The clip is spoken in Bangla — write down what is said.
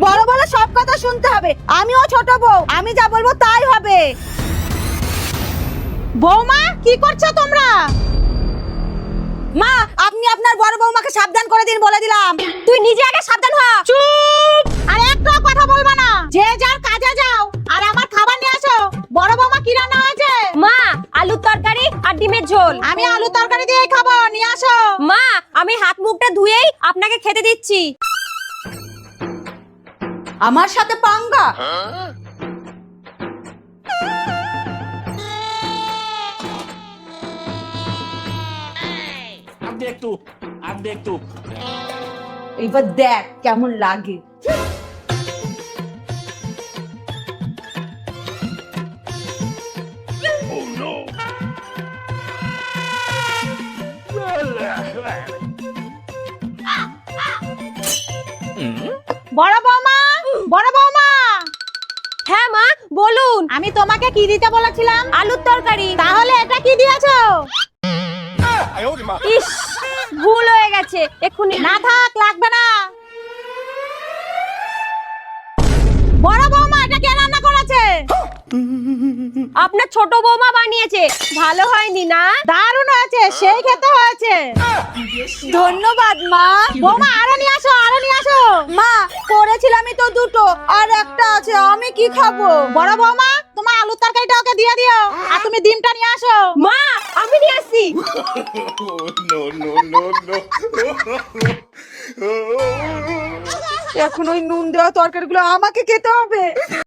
বড় বড় সব কথা শুনতে হবে। আমিও ছোট বউ, আমি যা বলবো তাই হবে। বৌমা কি করছো তোমরা? মা, আপনি আপনার বড় বৌমাকে সাবধান করে দিন, বলে দিলাম। তুই নিজে আগে সাবধান হ। চুপ! আর একটা কথা বলবা না। যে যার কাজে যাও, আর আমার খাবার নিয়ে আসো। বড় বৌমা কি রান্না হয়েছে? মা, আলুর তরকারি আর ডিমের ঝোল। আমি আলু তরকারি দিয়ে খাবো, নিয়ে আসো। মা, আমি হাত মুখটা ধুয়েই আপনাকে খেতে দিচ্ছি। আমার সাথে পাঙ্গা? अब देख तू এবার দেখ কেমন লাগে। বড় বৌমা, বড় বৌমা। হ্যাঁ মা, বলুন। আমি তোমাকে কি দিতে বলেছিলাম? আলুর তরকারি। তাহলে এটা কি দিয়েছো? ইস, ভুল হয়ে গেছে। এক্ষুনি না থাক, লাগবে না। বড় বৌমা, এটা কে রান্না করেছে? আপনার ছোট বৌমা বানিয়েছে। ভালো হয়নি না? দারুণ হয়েছে, সেই খেতে হয়েছে। ধন্যবাদ মা। বৌমা আরো নিয়ে আসো, আরো নিয়ে আসো। মা, করেছিলামই তো দুটো, আর একটা আছে, আমি কি খাবো? বড় বৌমা, তোমার আলুর তরকারিটা ওকে দিয়ে দিও, আর তুমি ডিমটা নিয়ে আসো। মা, আমি নিয়ে আসছি। এখন ওই নুন দেওয়া তরকারিগুলো আমাকে খেতে হবে।